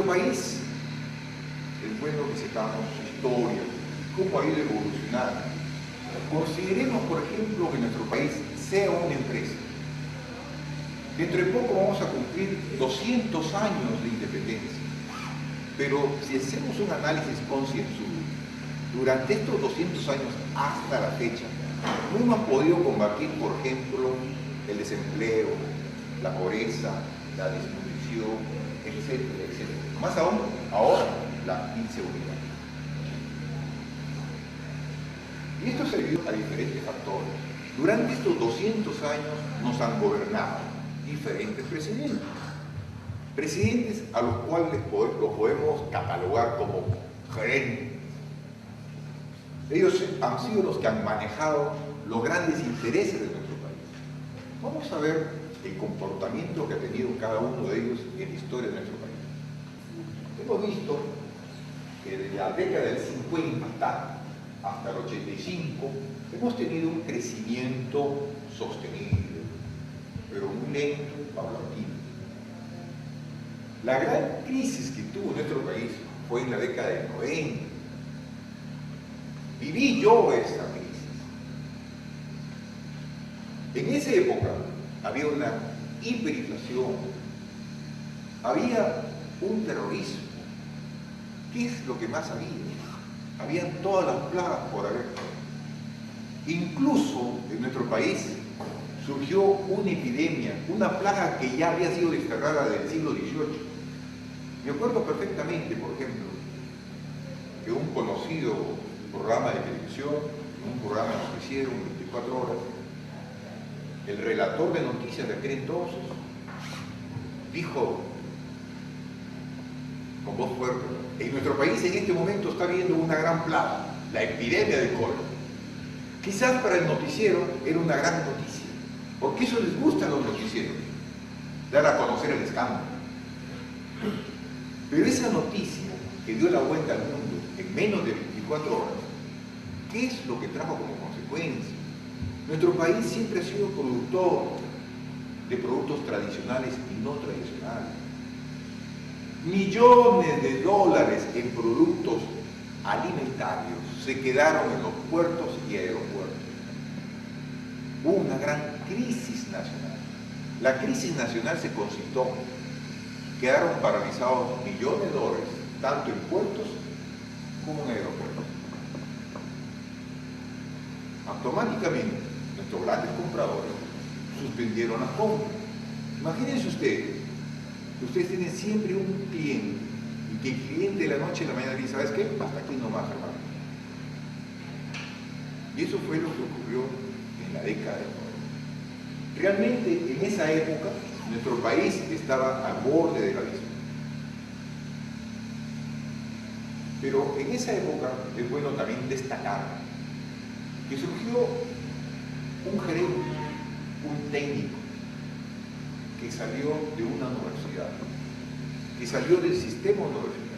país, es bueno que sepamos su historia, cómo ha ido evolucionando. Consideremos, por ejemplo, que nuestro país sea una empresa. Dentro de poco vamos a cumplir 200 años de independencia. Pero si hacemos un análisis concienzudo, durante estos 200 años hasta la fecha, no hemos podido combatir, por ejemplo, el desempleo, la pobreza, la desnutrición, etcétera, etcétera. Más aún, ahora, la inseguridad. Y esto se debido a diferentes factores. Durante estos 200 años nos han gobernado diferentes presidentes. Presidentes a los cuales los podemos catalogar como gerentes. Ellos han sido los que han manejado los grandes intereses de nuestro país. Vamos a ver el comportamiento que ha tenido cada uno de ellos en la historia de nuestro país. Hemos visto que desde la década del 50 hasta el 85 hemos tenido un crecimiento sostenible, pero muy lento, paulatino. La gran crisis que tuvo nuestro país fue en la década del 90. Viví yo esa crisis. En esa época había una hiperinflación, había un terrorismo. ¿Qué es lo que más había? Habían todas las plagas por haber. Incluso en nuestro país surgió una epidemia, una plaga que ya había sido desterrada del siglo XVIII. Me acuerdo perfectamente, por ejemplo, que un conocido programa de televisión, un programa noticiero, 24 horas, el relator de noticias de aquel entonces dijo con voz fuerte: en nuestro país en este momento está habiendo una gran plaga, la epidemia de cólera. Quizás para el noticiero era una gran noticia, porque eso les gusta a los noticieros, dar a conocer el escándalo. Pero esa noticia que dio la vuelta al mundo en menos de 24 horas, ¿qué es lo que trajo como consecuencia? Nuestro país siempre ha sido productor de productos tradicionales y no tradicionales. Millones de dólares en productos alimentarios se quedaron en los puertos y aeropuertos. Hubo una gran crisis nacional. La crisis nacional se concitó. Quedaron paralizados millones de dólares, tanto en puertos como en aeropuertos. Automáticamente, nuestros grandes compradores suspendieron las compras. Imagínense ustedes tienen siempre un cliente, y que el cliente de la noche a la mañana dice: ¿sabes qué? Hasta aquí nomás, hermano. Y eso fue lo que ocurrió en la década de 90. Realmente, en esa época, nuestro país estaba al borde del abismo. Pero en esa época es bueno también destacar que surgió un gerente, un técnico, que salió de una universidad, que salió del sistema universitario.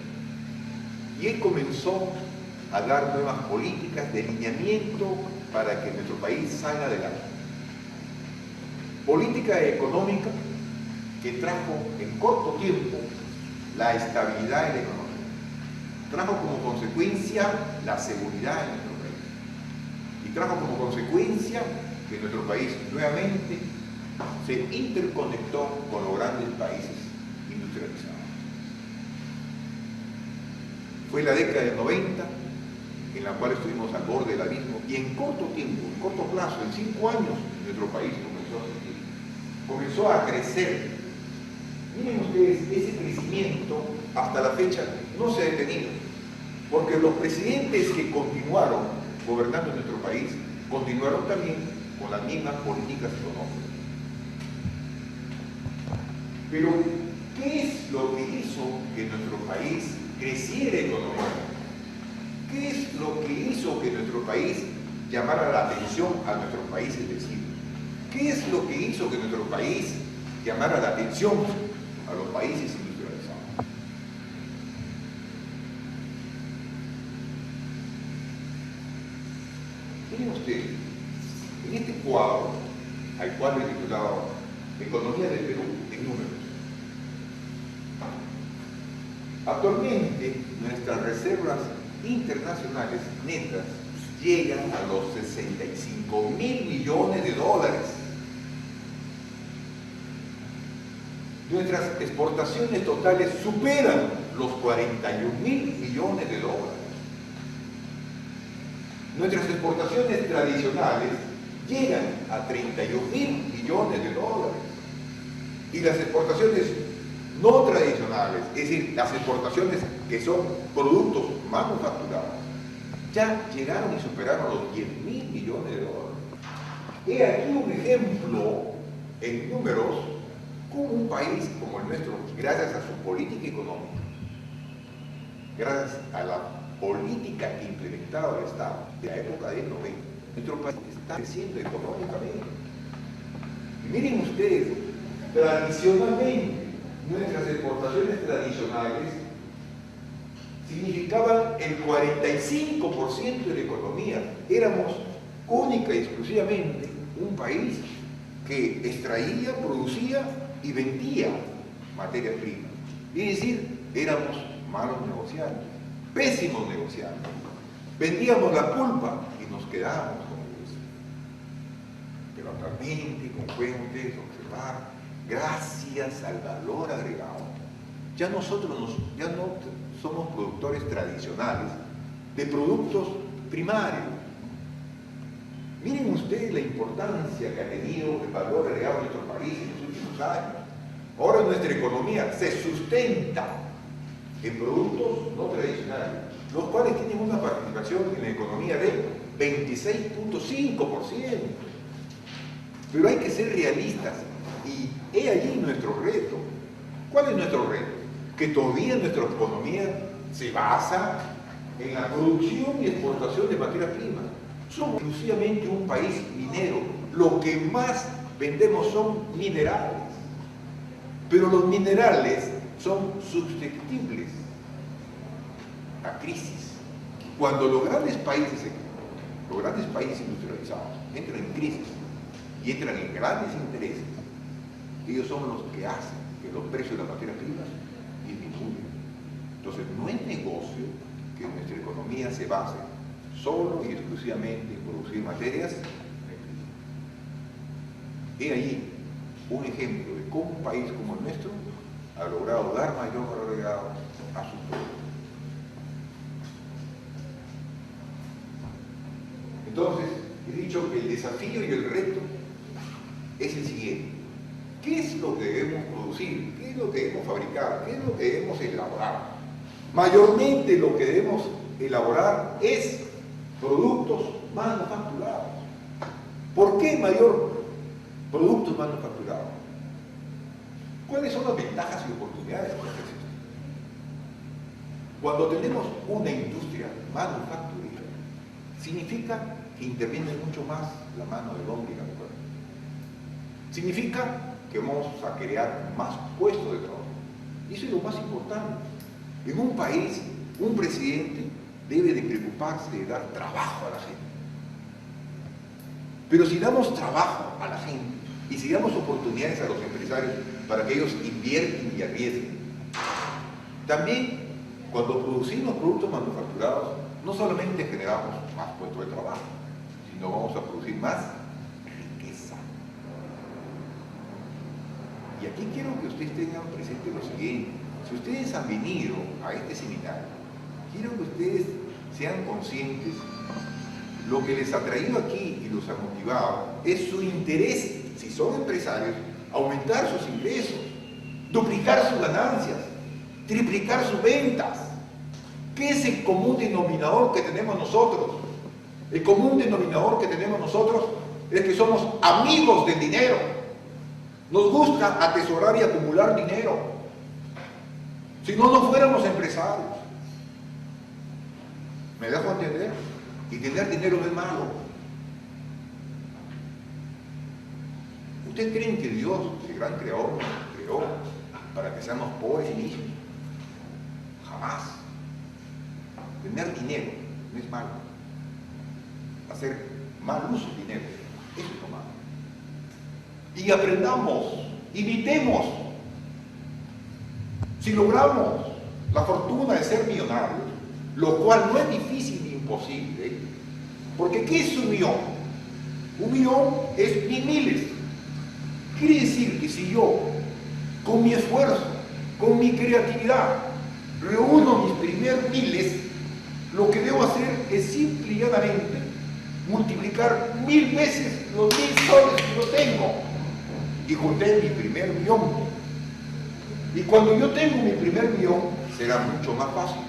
Y él comenzó a dar nuevas políticas de alineamiento para que nuestro país salga adelante. Política económica que trajo en corto tiempo la estabilidad en la economía. Trajo como consecuencia la seguridad en nuestro país. Y trajo como consecuencia que nuestro país nuevamente se interconectó con los grandes países industrializados. Fue la década del 90 en la cual estuvimos al borde del abismo, y en corto tiempo, en corto plazo, en 5 años, nuestro país comenzó a crecer. Miren ustedes, ese crecimiento hasta la fecha no se ha detenido, porque los presidentes que continuaron gobernando nuestro país continuaron también con las mismas políticas económicas. Pero, ¿qué es lo que hizo que nuestro país creciera económicamente? ¿Qué es lo que hizo que nuestro país llamara la atención a nuestros países vecinos? ¿Qué es lo que hizo que nuestro país llamara la atención a los países industrializados? Miren ustedes, en este cuadro, al cual he titulado Economía del Perú en números, Actualmente, nuestras reservas internacionales netas llegan a los 65.000 millones de dólares. Nuestras exportaciones totales superan los 41.000 millones de dólares. Nuestras exportaciones tradicionales llegan a 31.000 millones de dólares. Y las exportaciones no tradicionales, es decir, las exportaciones que son productos manufacturados, ya llegaron y superaron los 10.000 millones de dólares. He aquí un ejemplo en números como un país como el nuestro, gracias a su política económica, gracias a la política implementada del Estado de la época del 90, nuestro país está creciendo económicamente. Y miren ustedes, tradicionalmente, nuestras exportaciones tradicionales significaban el 45% de la economía. Éramos única y exclusivamente un país que extraía, producía y vendía materia prima. Es decir, éramos malos negociantes, pésimos negociantes. Vendíamos la pulpa y nos quedábamos con eso. Pero actualmente, como pueden ustedes observar, gracias al valor agregado, ya no somos productores tradicionales de productos primarios. Miren ustedes la importancia que ha tenido el valor agregado en nuestro país en los últimos años. Ahora nuestra economía se sustenta en productos no tradicionales, los cuales tienen una participación en la economía de 26.5%. Pero hay que ser realistas y he allí nuestro reto. ¿Cuál es nuestro reto? Que todavía nuestra economía se basa en la producción y exportación de materia prima. Somos exclusivamente un país minero. Lo que más vendemos son minerales. Pero los minerales son susceptibles a crisis. Cuando los grandes países industrializados entran en crisis y entran en grandes intereses, ellos son los que hacen que los precios de las materias primas disminuyan. Entonces no es negocio que nuestra economía se base solo y exclusivamente en producir materias. He ahí un ejemplo de cómo un país como el nuestro ha logrado dar mayor valor agregado a su pueblo. Entonces, he dicho que el desafío y el reto es el siguiente. ¿Qué es lo que debemos producir? ¿Qué es lo que debemos fabricar? ¿Qué es lo que debemos elaborar? Mayormente lo que debemos elaborar es productos manufacturados. ¿Por qué mayor productos manufacturados? ¿Cuáles son las ventajas y oportunidades que ofrece esto? Cuando tenemos una industria manufacturera, significa que interviene mucho más la mano del hombre y la mujer. Significa que vamos a crear más puestos de trabajo. Y eso es lo más importante. En un país, un presidente debe de preocuparse de dar trabajo a la gente. Pero si damos trabajo a la gente y si damos oportunidades a los empresarios para que ellos invierten y arriesguen, también cuando producimos productos manufacturados, no solamente generamos más puestos de trabajo, sino vamos a producir más riqueza. Y aquí quiero que ustedes tengan presente lo siguiente. Si ustedes han venido a este seminario, quiero que ustedes sean conscientes lo que les ha traído aquí y los ha motivado es su interés, si son empresarios, aumentar sus ingresos, duplicar sus ganancias, triplicar sus ventas. ¿Qué es el común denominador que tenemos nosotros? El común denominador que tenemos nosotros es que somos amigos del dinero. Nos gusta atesorar y acumular dinero. Si no, no fuéramos empresarios. ¿Me dejo entender? Y tener dinero no es malo. ¿Ustedes creen que Dios, el gran creador, nos creó para que seamos pobres y mismos? Jamás. Tener dinero no es malo. Hacer mal uso del dinero, eso es lo malo. Y aprendamos, imitemos. Si logramos la fortuna de ser millonario, lo cual no es difícil ni imposible, porque ¿qué es un millón? Un millón es miles. Quiere decir que si yo, con mi esfuerzo, con mi creatividad, reúno mis primeros miles, lo que debo hacer es simple y llanamente multiplicar 1000 veces los 1000 soles que yo tengo. Y junté mi primer millón. Y cuando yo tengo mi primer millón, será mucho más fácil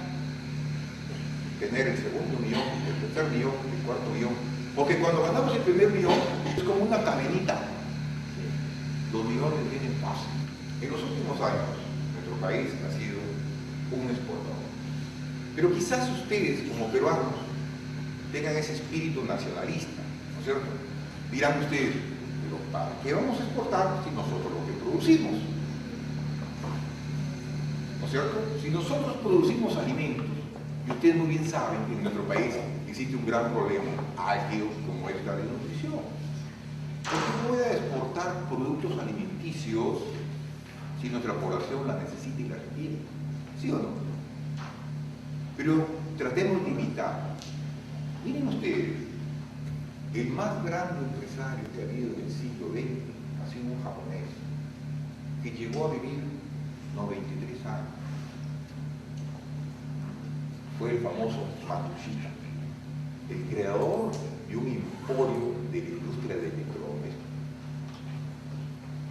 tener el segundo millón, el tercer millón, el cuarto millón. Porque cuando ganamos el primer millón, es como una cadenita. Los millones vienen fácil. En los últimos años, nuestro país ha sido un exportador. Pero quizás ustedes, como peruanos, tengan ese espíritu nacionalista, ¿no es cierto? Dirán ustedes, pero ¿para qué vamos a exportar si nosotros lo que producimos? ¿No es cierto? Si nosotros producimos alimentos, y ustedes muy bien saben que en nuestro país existe un gran problema álgido como es la desnutrición. ¿Por qué voy a exportar productos alimenticios si nuestra población la necesita y la requiere? ¿Sí o no? Pero tratemos de imitar. Miren ustedes, el más grande empresario que ha habido en el siglo XX ha sido un japonés que llegó a vivir 93 años. Fue el famoso Matsushita, el creador de un emporio de la industria de electrodomésticos.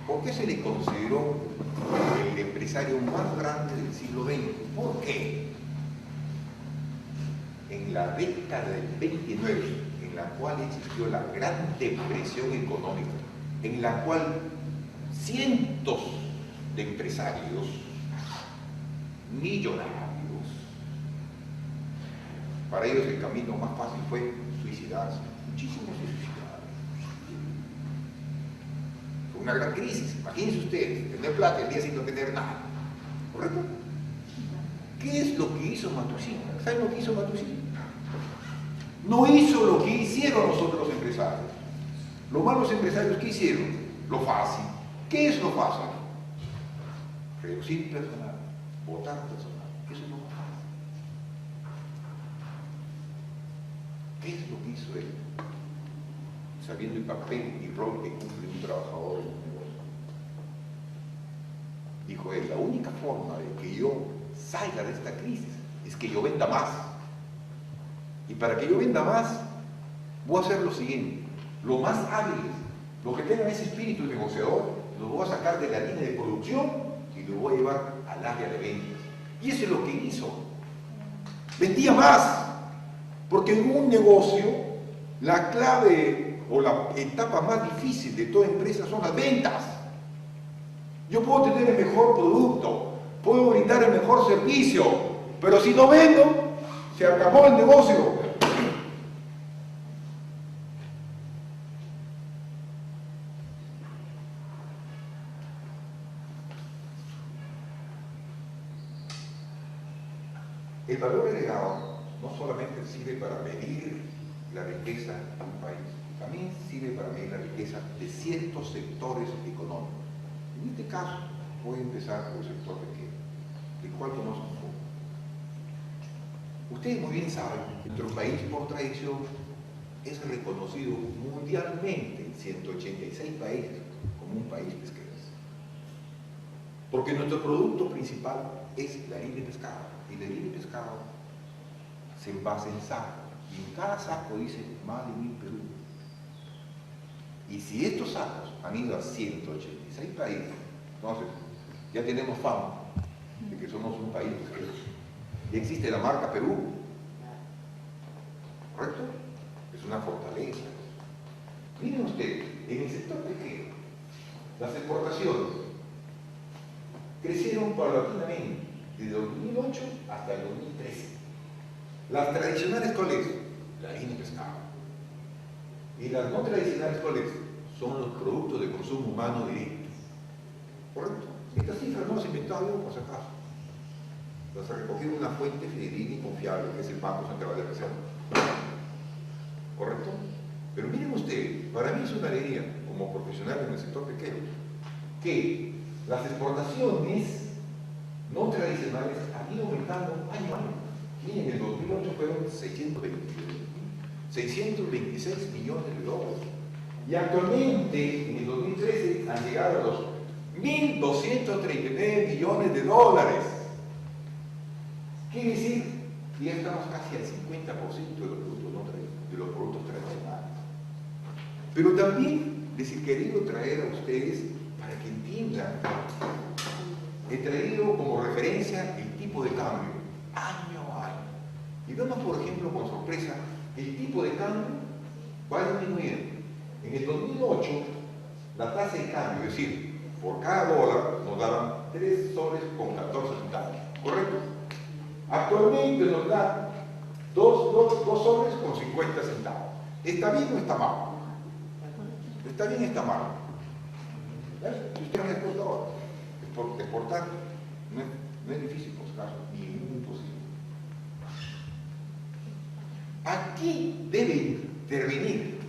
¿Por qué se le consideró el empresario más grande del siglo XX? ¿Por qué? En la década del 29, en la cual existió la gran depresión económica, en la cual cientos de empresarios millonarios, para ellos el camino más fácil fue suicidarse. Muchísimos se suicidaron. Fue una gran crisis. Imagínense ustedes, tener plata el día sin no tener nada. ¿Correcto? ¿Qué es lo que hizo Matsushita? ¿Saben lo que hizo Matsushita? No hizo lo que hicieron los otros empresarios. Los malos empresarios, ¿qué hicieron? Lo fácil. ¿Qué es lo fácil? Reducir personal, votar personal. Eso es lo más fácil. ¿Qué es lo que hizo él? Sabiendo el papel y rol que cumple un trabajador en un negocio. Dijo él, la única forma de que yo salga de esta crisis es que yo venda más. Y para que yo venda más, voy a hacer lo siguiente. Los más hábiles, los que tengan ese espíritu negociador, los voy a sacar de la línea de producción y los voy a llevar al área de ventas. Y eso es lo que hizo. Vendía más. Porque en un negocio, la clave o la etapa más difícil de toda empresa son las ventas. Yo puedo tener el mejor producto, puedo brindar el mejor servicio, pero si no vendo, se acabó el negocio. El valor agregado no solamente sirve para medir la riqueza de un país, también sirve para medir la riqueza de ciertos sectores económicos. En este caso, voy a empezar por el sector pequeño, del cual conozco un poco. Ustedes muy bien saben que nuestro país, por tradición, es reconocido mundialmente en 186 países como un país pesquero. Porque nuestro producto principal es la harina de pescado. Y la harina de pescado se envasa en saco. Y en cada saco dice Made in Perú. Y si estos sacos han ido a 186 países, entonces ya tenemos fama de que somos un país pesquero. Y existe la marca Perú. ¿Correcto? Es una fortaleza. Miren ustedes, en el sector pesquero, las exportaciones crecieron paulatinamente desde 2008 hasta el 2013. Las tradicionales, ¿cuáles? La harina de pescado. Y las no tradicionales, ¿cuáles? Son los productos de consumo humano directo. ¿Correcto? Estas cifras no las inventado yo, por si acaso. Las ha recogido una fuente fidedigna y confiable, que es el Banco Central de Reserva. ¿Correcto? Pero miren ustedes, para mí es una alegría, como profesional en el sector pesquero, que las exportaciones no tradicionales han ido aumentando año a año. Y en el 2008 fueron 626 millones de dólares. Y actualmente, en el 2013, han llegado a los 1.239 millones de dólares. Quiere decir que ya estamos casi al 50% de los productos tradicionales. Pero también les he querido traer a ustedes, para que entiendan, he traído como referencia el tipo de cambio, año a año. Y vemos, por ejemplo, con sorpresa, el tipo de cambio va disminuyendo. En el 2008, la tasa de cambio, es decir, por cada dólar nos daban 3 soles con 14 centavos, ¿correcto? Actualmente nos dan 2 soles con 50 centavos. ¿Está bien o está mal? Está bien, está mal. Si usted es un exportador, exportar no es difícil, por si acaso, ni muy imposible. Aquí debe intervenir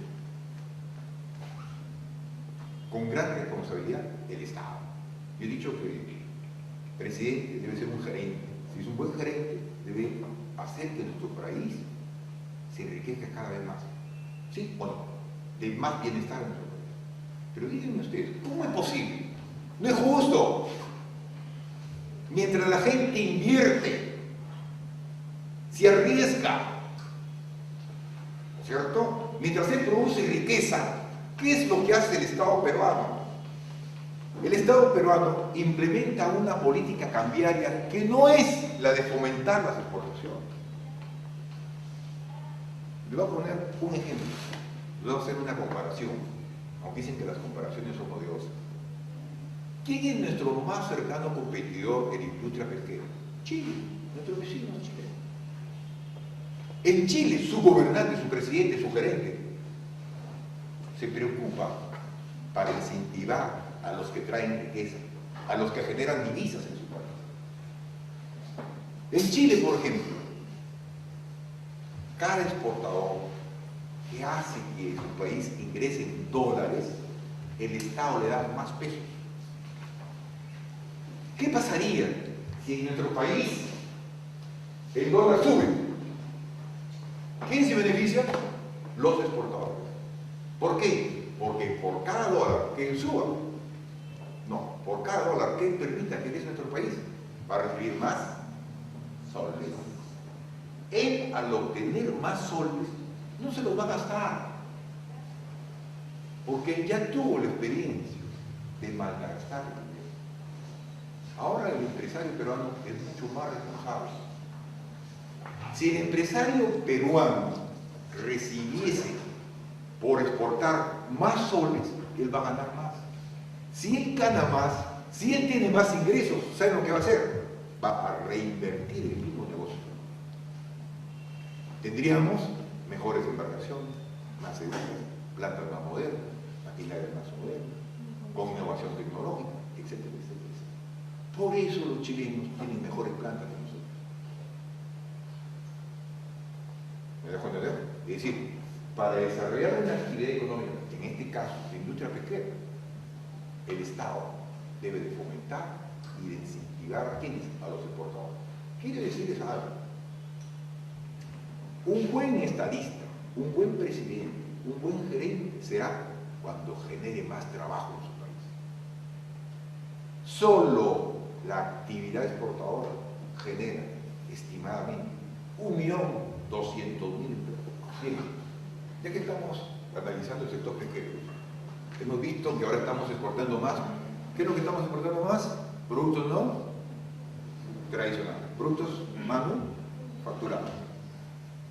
con gran responsabilidad el Estado. Yo he dicho que el presidente debe ser un gerente. Si es un buen gerente, debe hacer que nuestro país se enriquezca cada vez más. ¿Sí o no? De más bienestar en nuestro país. Pero díganme ustedes, ¿cómo es posible? No es justo. Mientras la gente invierte, se arriesga, ¿cierto? Mientras se produce riqueza, ¿qué es lo que hace el Estado peruano? El Estado peruano implementa una política cambiaria que no es la de fomentar las exportaciones. Le voy a poner un ejemplo, le voy a hacer una comparación, aunque dicen que las comparaciones son odiosas. ¿Quién es nuestro más cercano competidor en la industria pesquera? Chile, nuestro vecino Chile. En Chile, su gobernante, su presidente, su gerente, se preocupa para incentivar a los que traen riqueza, a los que generan divisas en su país. En Chile, por ejemplo, cada exportador que hace que su país ingrese en dólares, el Estado le da más pesos. ¿Qué pasaría si en nuestro país el dólar sube? ¿Quién se beneficia? Los exportadores. ¿Por qué? Porque por cada dólar que él suba, no, por cada dólar que él permita que ingrese a nuestro país, va a recibir más soles. Él, al obtener más soles, no se los va a gastar, porque ya tuvo la experiencia de malgastar el dinero. Ahora el empresario peruano es mucho más responsable. Si el empresario peruano recibiese por exportar más soles, él va a ganar más. Si él gana más, si él tiene más ingresos, ¿saben lo que va a hacer? Va a reinvertir el mismo negocio. Tendríamos mejores embarcaciones, más seguras, plantas más modernas, maquinaria más moderna, con innovación tecnológica, etcétera, etcétera, etcétera. Por eso los chilenos tienen mejores plantas que nosotros. ¿Me dejo entender? Es decir, para desarrollar una actividad económica, en este caso, la industria pesquera, el Estado debe de fomentar y de incentivar a quienes, a los exportadores. Quiere decirles algo. Un buen estadista, un buen presidente, un buen gerente será cuando genere más trabajo en su país. Solo la actividad exportadora genera estimadamente 1.200.000 empleos. Ya que estamos analizando el sector pesquero, hemos visto que ahora estamos exportando más. ¿Qué es lo que estamos exportando más? Productos no tradicionales, productos manufacturados.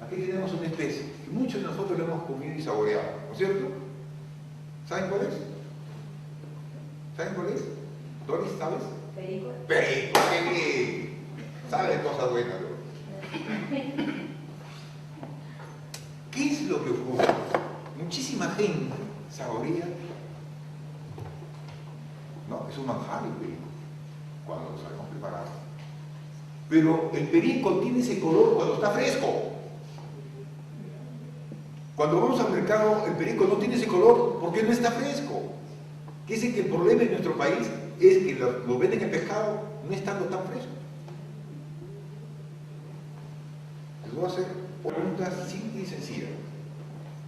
Aquí tenemos una especie que muchos de nosotros lo hemos comido y saboreado, ¿no es cierto? ¿Saben cuál es? ¿Saben cuál es? ¿Doris, sabes? Perico. Perico, qué bien. Sabe de cosas buenas, ¿no? ¿Qué es lo que ocurre? Muchísima gente saborea, ¿no? Es un manjar el perico, cuando lo sabemos preparar. Pero el perico tiene ese color cuando está fresco. Cuando vamos al mercado, el perico no tiene ese color porque no está fresco. Dice que el problema en nuestro país es que lo venden el pescado no estando tan fresco. voy a hacer preguntas simple y sencilla.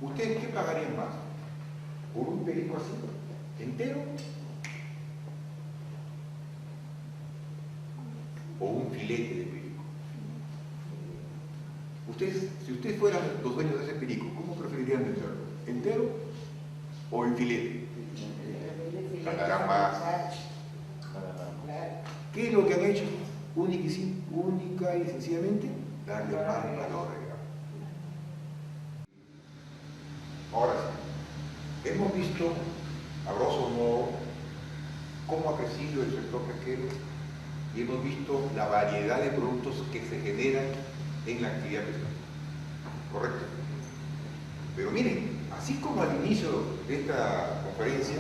¿Ustedes qué pagarían más? ¿Por un perico así, entero? ¿O un filete de perico? Ustedes, si ustedes fueran los dueños de ese perico, ¿cómo preferirían venderlo? ¿Entero o en filete? Ganarán más. ¿Qué es lo que han hecho? Única y sencillamente darle más valor agregado. Ahora sí, hemos visto a grosso modo cómo ha crecido el sector pesquero y hemos visto la variedad de productos que se generan en la actividad pesquera. ¿Correcto? Pero miren, así como al inicio de esta conferencia,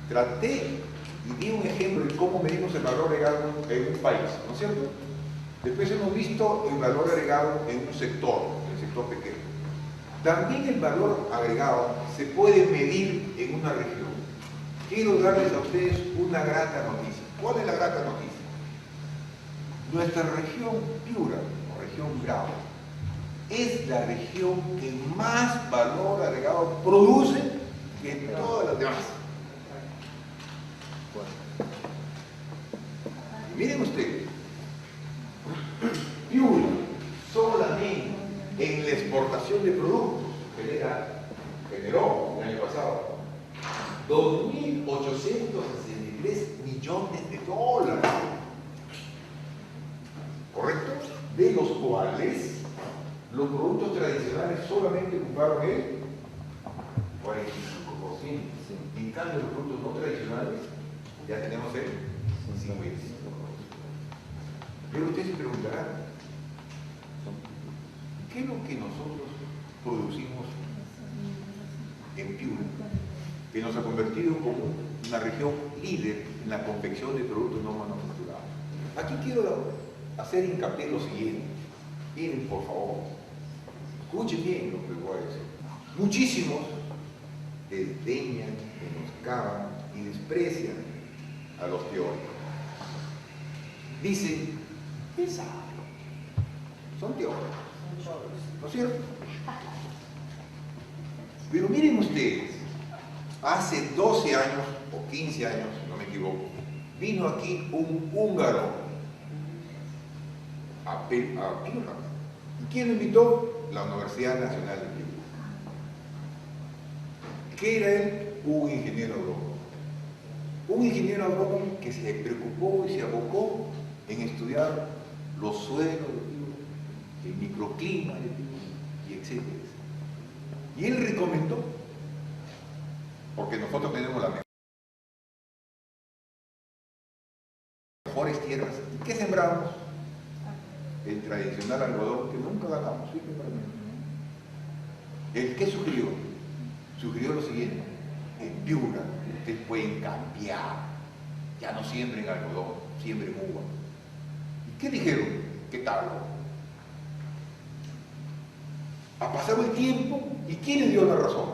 traté y di un ejemplo de cómo medimos el valor agregado en un país, ¿no es cierto? Después hemos visto el valor agregado en un sector, el sector pesquero. También el valor agregado se puede medir en una región. Quiero darles a ustedes una grata noticia. ¿Cuál es la grata noticia? Nuestra región Piura, o región Grau, es la región que más valor agregado produce que todas las demás. Y miren ustedes, Piura solamente en la exportación de productos generó el año pasado 2.863 millones de dólares, ¿correcto? De los cuales los productos tradicionales solamente ocuparon el 45%. En cambio, los productos no tradicionales ya tenemos el 55%. Pero ustedes se preguntarán, ¿qué es lo que nosotros producimos en Piura, que nos ha convertido como una región líder en la confección de productos no manufacturados? Aquí quiero hacer hincapié en lo siguiente. Miren, por favor, escuchen bien lo que voy a decir. Muchísimos desdeñan, menoscaban y desprecian a los teóricos. Dicen, ¿qué sabe? Son teóricos, ¿no es cierto? Pero miren ustedes, hace 12 años o 15 años, si no me equivoco, vino aquí un húngaro a Piura. ¿Y quién lo invitó? La Universidad Nacional de Piura. ¿Qué era él? Un ingeniero agrónomo. Un ingeniero agrónomo que se preocupó y se abocó en estudiar los suelos de Piura, el microclima de Piura, y etc. Y él recomendó, porque nosotros tenemos las mejores tierras, ¿qué sembramos? El tradicional algodón que nunca ganamos, siempre perdemos. ¿El qué sugirió? Sugirió lo siguiente: en Piura ustedes pueden cambiar, ya no siembren algodón, siembren uva. ¿Y qué dijeron? ¿Qué tal? Ha pasado el tiempo, ¿y quién les dio la razón?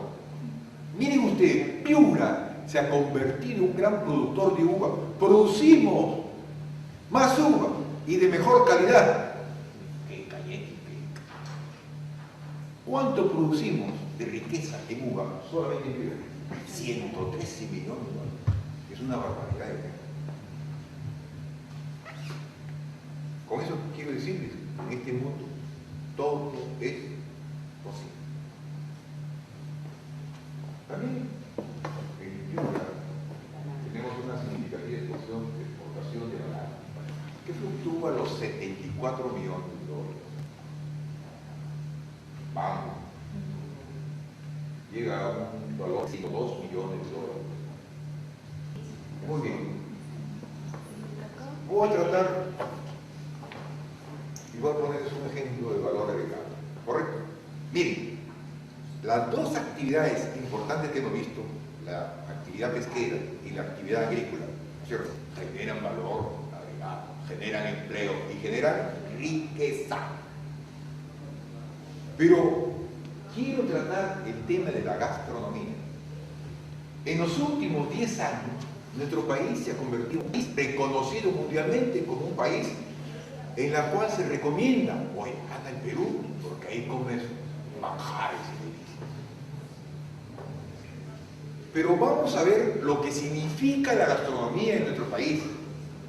Miren ustedes, Piura se ha convertido en un gran productor de uva. Producimos más uva y de mejor calidad. ¿Cuánto producimos de riqueza en uva solamente en Piura? 113 millones de dólares. Es una barbaridad. Con eso quiero decirles, en este mundo todo es posible. También en Piura tenemos una significativa exportación de banano, que fluctúa los 74 millones de dólares. Vamos, llega a un valor de 2 millones de dólares. Muy bien. Voy a tratar y voy a ponerles un ejemplo de valor agregado. ¿Correcto? Miren, las dos actividades importantes que hemos visto, la actividad pesquera y la actividad agrícola, ¿cierto?, generan valor agregado, generan empleo y generan riqueza. Pero quiero tratar el tema de la gastronomía. En los últimos 10 años, nuestro país se ha convertido en un país reconocido mundialmente como un país en la cual se recomienda, oye, anda al Perú, porque ahí comes manjares y delicias. Pero vamos a ver lo que significa la gastronomía en nuestro país.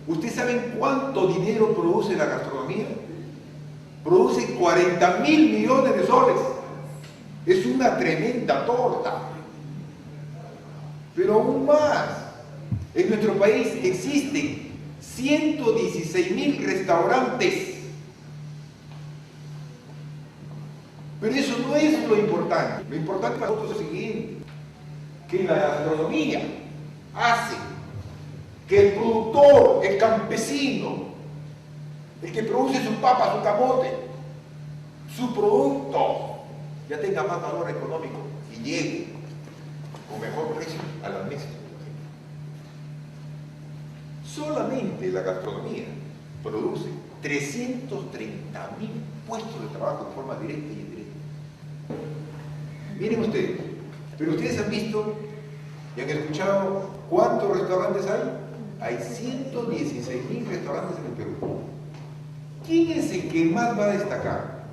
¿Ustedes saben cuánto dinero produce la gastronomía? Produce 40.000 millones de soles. Es una tremenda torta. Pero aún más, en nuestro país existen 116.000 restaurantes. Pero eso no es lo importante. Lo importante para nosotros es lo siguiente: que la gastronomía hace que el productor, el campesino, el que produce su papa, su camote, su producto, ya tenga más valor económico y llegue con mejor precio a la mesa. Solamente la gastronomía produce 330.000 puestos de trabajo de forma directa y indirecta. Miren ustedes, pero ustedes han visto y han escuchado cuántos restaurantes hay. Hay 116.000 restaurantes en el Perú. ¿Quién es el que más va a destacar?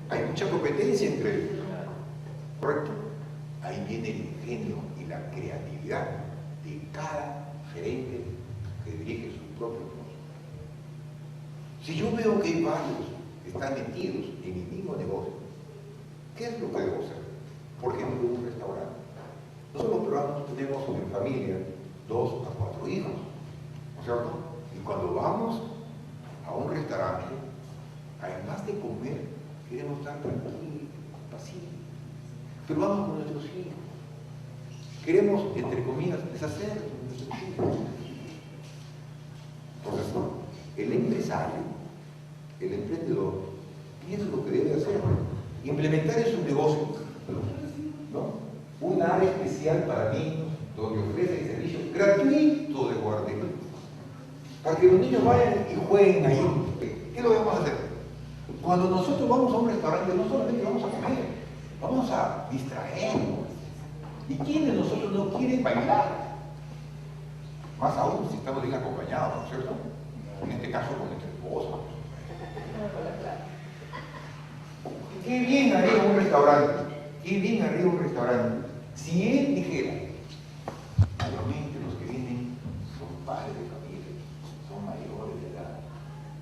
Hay mucha competencia entre ellos, ¿correcto? Ahí viene el ingenio y la creatividad de cada gerente que dirige su propio negocio. Si yo veo que hay varios que están metidos en el mismo negocio, ¿qué es lo que debo hacer? Por ejemplo, un restaurante. Nosotros los peruanos tenemos en familia 2 a 4 hijos, ¿no es cierto? Y cuando vamos a un restaurante, además de comer, queremos estar tranquilos, pacíficos. Pero vamos con nuestros hijos. Queremos, entre comillas, deshacer nuestros hijos. Entonces, el empresario, el emprendedor, ¿qué es lo que debe hacer? Implementar en su negocio, ¿no?, una área especial para niños, donde ofrece el servicio gratuito de guardería, para que los niños vayan y jueguen ahí. ¿Qué es lo que vamos a hacer? Cuando nosotros vamos a un restaurante, no solamente vamos a comer, vamos a distraernos. ¿Y quién de nosotros no quiere bailar? Más aún si estamos bien acompañados, ¿no es cierto? En este caso con nuestra esposa. Qué bien haría un restaurante, qué bien haría un restaurante si él dijera: obviamente los que vienen son padres de familia, son mayores de edad,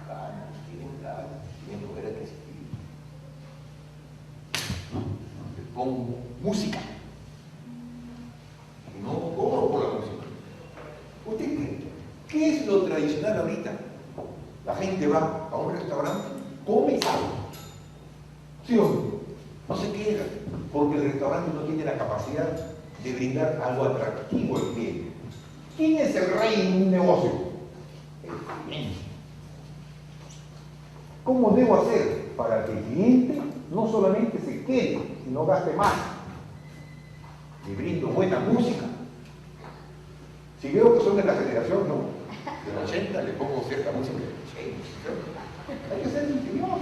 ganan, tienen edad, tienen poder adquisitivo. Les pongo música y no cobro por la música. ¿Usted qué es lo tradicional ahorita? La gente va a un restaurante, come y sale. ¿Sí o no? No se queda, porque el restaurante no tiene la capacidad de brindar algo atractivo al cliente. ¿Quién es el rey en un negocio? El cliente. ¿Cómo debo hacer para que el cliente no solamente se quede, sino gaste más? Le brindo buena música. Si veo que son de la generación, no, del 80, le pongo cierta música del 80. Hay que ser ingenioso.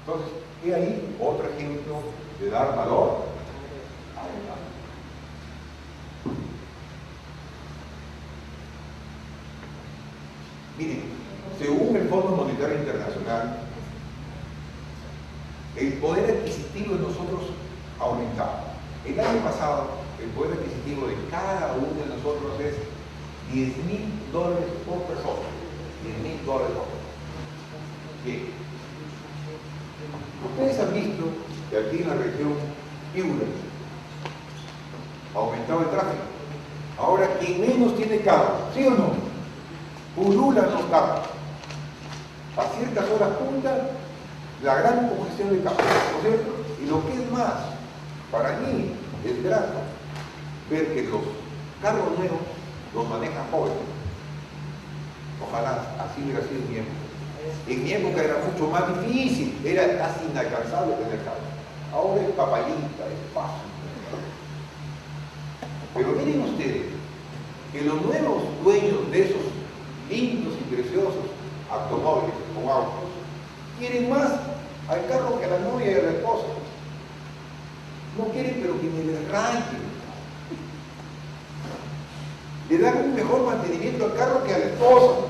Entonces, he ahí otro ejemplo de dar valor a un valor. Miren, según el Fondo Monetario Internacional, el poder adquisitivo de nosotros ha aumentado. El año pasado, el poder adquisitivo de cada uno de nosotros es $10.000 por persona. $10.000 por persona. Bien. Ustedes han visto que aquí en la región Piura ha aumentado el tráfico. Ahora, quien menos tiene carro, ¿sí o no?, pululan los carros. A ciertas horas punta, la gran congestión de carros, ¿no es cierto? Y lo que es más, para mí es grato ver que los carros nuevos los manejan jóvenes. Ojalá así hubiera sido en mi época. En mi época era mucho más difícil, era casi inalcanzable tener carro. Ahora es papayita, es fácil. Pero miren ustedes que los nuevos dueños de esos lindos y preciosos automóviles o autos quieren más al carro que a la novia y a la esposa. No quieren, pero que me les rayen. Le dan un mejor mantenimiento al carro que a la esposa.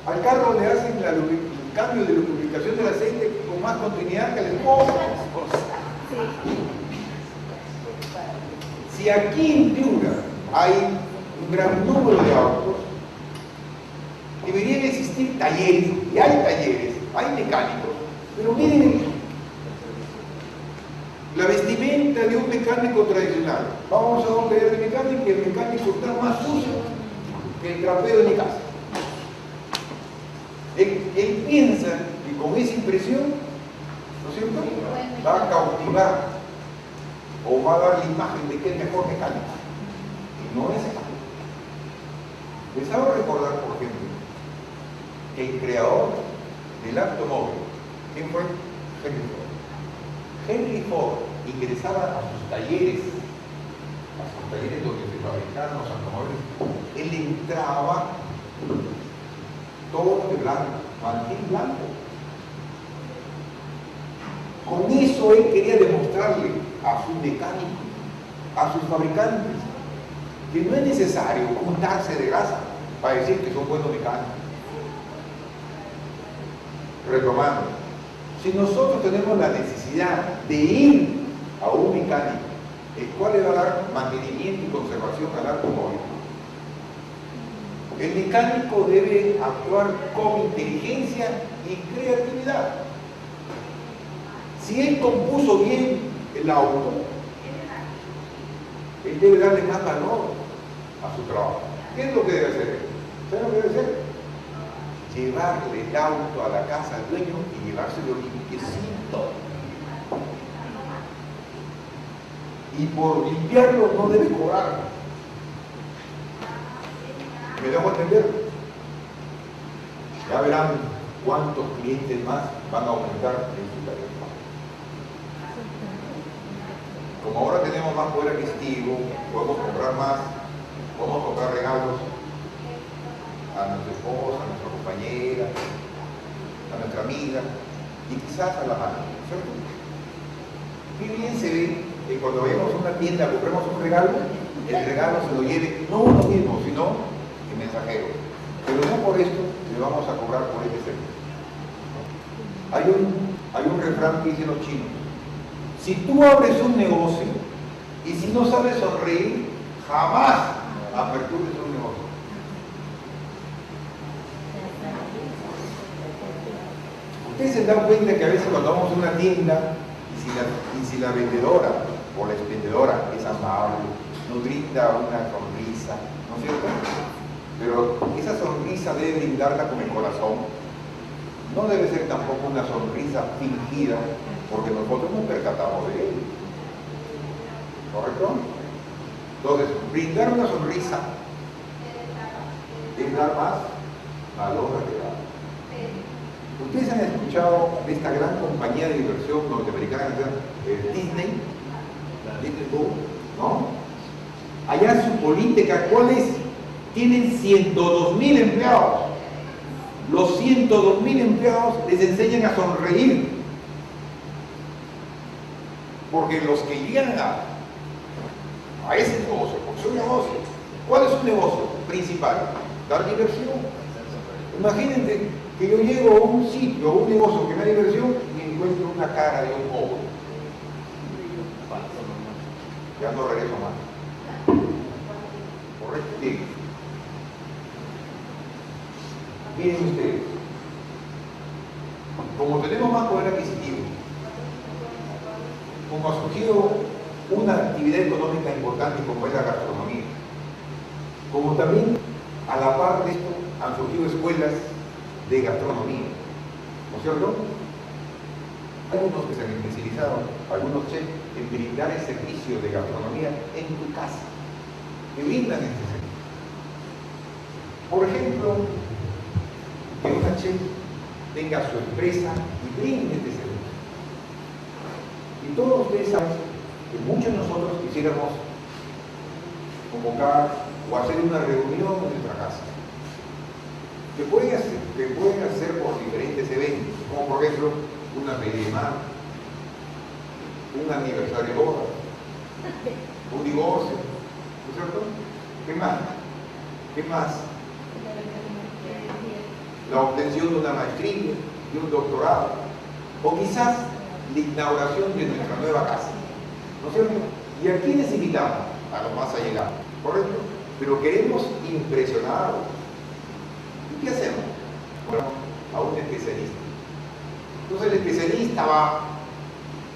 Al carro le hacen el cambio de lubricación del aceite con más continuidad que al esposo. Si aquí en Piura hay un gran número de autos, deberían existir talleres, y hay talleres, hay mecánicos, pero miren la vestimenta de un mecánico tradicional. Vamos a un taller de mecánico y el mecánico está más sucio que el trapeo de mi casa. Él piensa que con esa impresión, ¿no es cierto?, va a cautivar o va a dar la imagen de que es mejor mecánico. Y no es así. Les hago recordar, por ejemplo, que el creador del automóvil, ¿quién fue? Henry Ford. Henry Ford ingresaba a sus talleres donde se fabricaban los automóviles. Él entraba todo de blanco, mantel blanco. Con eso él quería demostrarle a sus mecánicos, a sus fabricantes, que no es necesario untarse de grasa para decir que son buenos mecánicos. Retomando, si nosotros tenemos la necesidad de ir a un mecánico, el cual le va a dar mantenimiento y conservación al automóvil, el mecánico debe actuar con inteligencia y creatividad. Si él compuso bien el auto, él debe darle más valor a su trabajo. ¿Qué es lo que debe hacer? ¿Sabe lo que debe hacer? Llevarle el auto a la casa del dueño y llevárselo limpiecito. Y por limpiarlo no debe cobrar. ¿Me dejo entender? Ya verán cuántos clientes más van a aumentar en su tarifa. Como ahora tenemos más poder adquisitivo, podemos comprar más, podemos comprar regalos a nuestra esposa, a nuestra compañera, a nuestra amiga y quizás a la madre, ¿cierto? Qué bien se ve que cuando vayamos a una tienda, compremos un regalo, el regalo se lo lleve no uno mismo, sino el mensajero. Pero no por esto le vamos a cobrar por este servicio. Hay un refrán que dicen los chinos: si tú abres un negocio y si no sabes sonreír, jamás apertures un negocio. Ustedes se dan cuenta que a veces cuando vamos a una tienda y si la vendedora o la expendedora es amable, nos brinda una sonrisa, ¿no es cierto? Pero esa sonrisa debe brindarla con el corazón. No debe ser tampoco una sonrisa fingida, porque nosotros nos percatamos de ello. ¿Correcto? Entonces, brindar una sonrisa es dar más valor agregado. Ustedes han escuchado de esta gran compañía de diversión norteamericana, Disney, ¿no? Allá su política, ¿cuál es? Tienen 102.000 empleados. Los 102.000 empleados les enseñan a sonreír. Porque los que llegan a ese negocio, porque es un negocio, ¿cuál es su negocio principal? Dar diversión. Imagínense que yo llego a un sitio, a un negocio que me da diversión y encuentro una cara de un bobo. Ya no regreso más. ¿Correcto? Sí. Miren ustedes, como tenemos más poder adquisitivo, como ha surgido una actividad económica importante como es la gastronomía, como también a la par de esto han surgido escuelas de gastronomía, ¿no es cierto? Hay unos que se han especializado, algunos chefs, en brindar el servicio de gastronomía en tu casa, que brindan este servicio. Por ejemplo, que una chef tenga su empresa y brinde este servicio. Y todos ustedes saben que muchos de nosotros quisiéramos convocar o hacer una reunión en nuestra casa. Que pueden hacer por diferentes eventos, como por ejemplo una pedida de mano, un aniversario de boda, un divorcio, ¿no es cierto? ¿Qué más? ¿Qué más? la obtención de una maestría, de un doctorado, o quizás la inauguración de nuestra nueva casa, ¿no es cierto? ¿Y a quiénes invitamos? A los más allegados, ¿correcto? Pero queremos impresionarlos. ¿Y qué hacemos? Bueno, a un especialista. Entonces el especialista va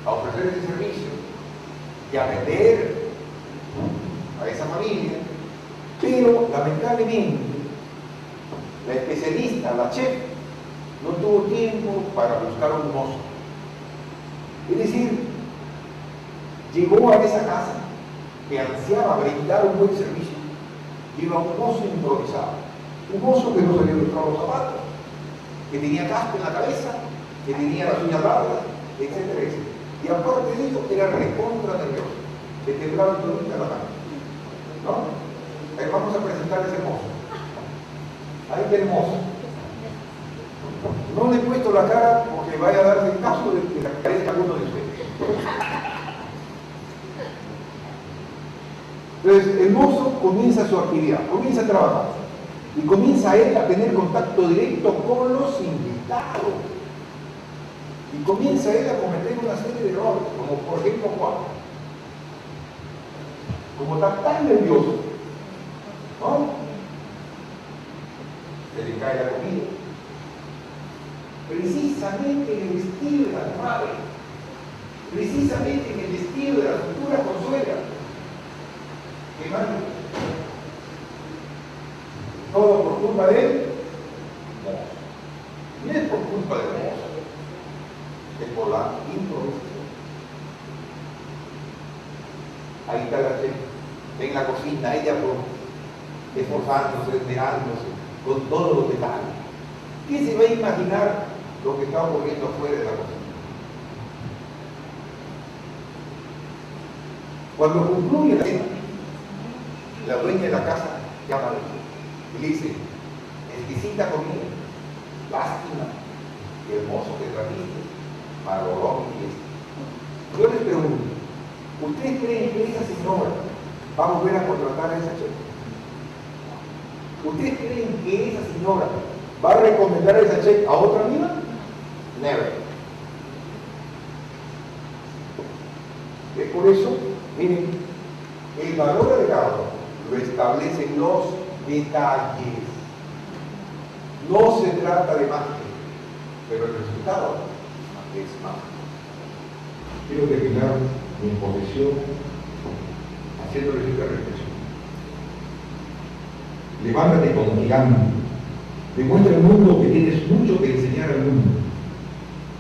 a ofrecer ese servicio y a vender a esa familia, pero lamentablemente la especialista, la chef, no tuvo tiempo para buscar un mozo. Es decir, llegó a esa casa que ansiaba brindar un buen servicio, iba un mozo improvisado, un mozo que no sabía ilustrar los zapatos, que tenía casco en la cabeza, que tenía las uñas largas, etcétera, etcétera. Y aparte de eso, era recontra nervioso, que temblaba todita la mano. ¿No? Vamos a presentar ese mozo. Ahí está el mozo. No le he puesto la cara porque vaya a darse el caso de que la carezca alguno de ustedes. Entonces, el mozo comienza su actividad, comienza a trabajar y comienza él a tener contacto directo con los invitados. Y comienza él a cometer una serie de errores, como por ejemplo, ¿cuál? Como está tan nervioso, ¿no? Se le cae la comida. Precisamente en el vestido de la madre, precisamente en el vestido de la futura consuegra. ¿Qué mal? Todo por culpa de él. No es por culpa de él, es por la improvisación. Ahí está la chef, en la cocina, ella esforzándose, esmerándose, con todos los detalles. ¿Qué se va a imaginar lo que está ocurriendo afuera de la cocina? Cuando concluye la cena, la dueña de la casa llama a ella y le dice: exquisita comida, lástima que el mozo que trajiste malogró mi fiesta. Yo les pregunto, ¿ustedes creen que esa señora va a volver a contratar a esa chef? ¿Ustedes creen que esa señora va a recomendar a esa chef a otra amiga? Never. Es por eso, miren, el valor agregado lo establecen los detalles. No se trata de magia, pero el resultado es magia. Quiero terminar mi exposición haciéndoles esta reflexión. Levántate como gigante, demuestra al mundo que tienes mucho que enseñar al mundo,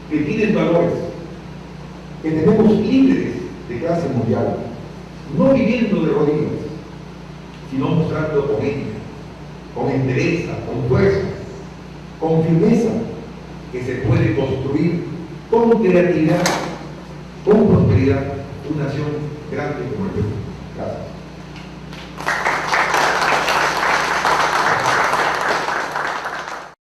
que tienes valores, que tenemos líderes de clase mundial, no viviendo de rodillas, sino mostrando con ética, con entereza, con fuerza, con firmeza, que se puede construir con creatividad, con prosperidad, una nación grande como el Perú. Gracias.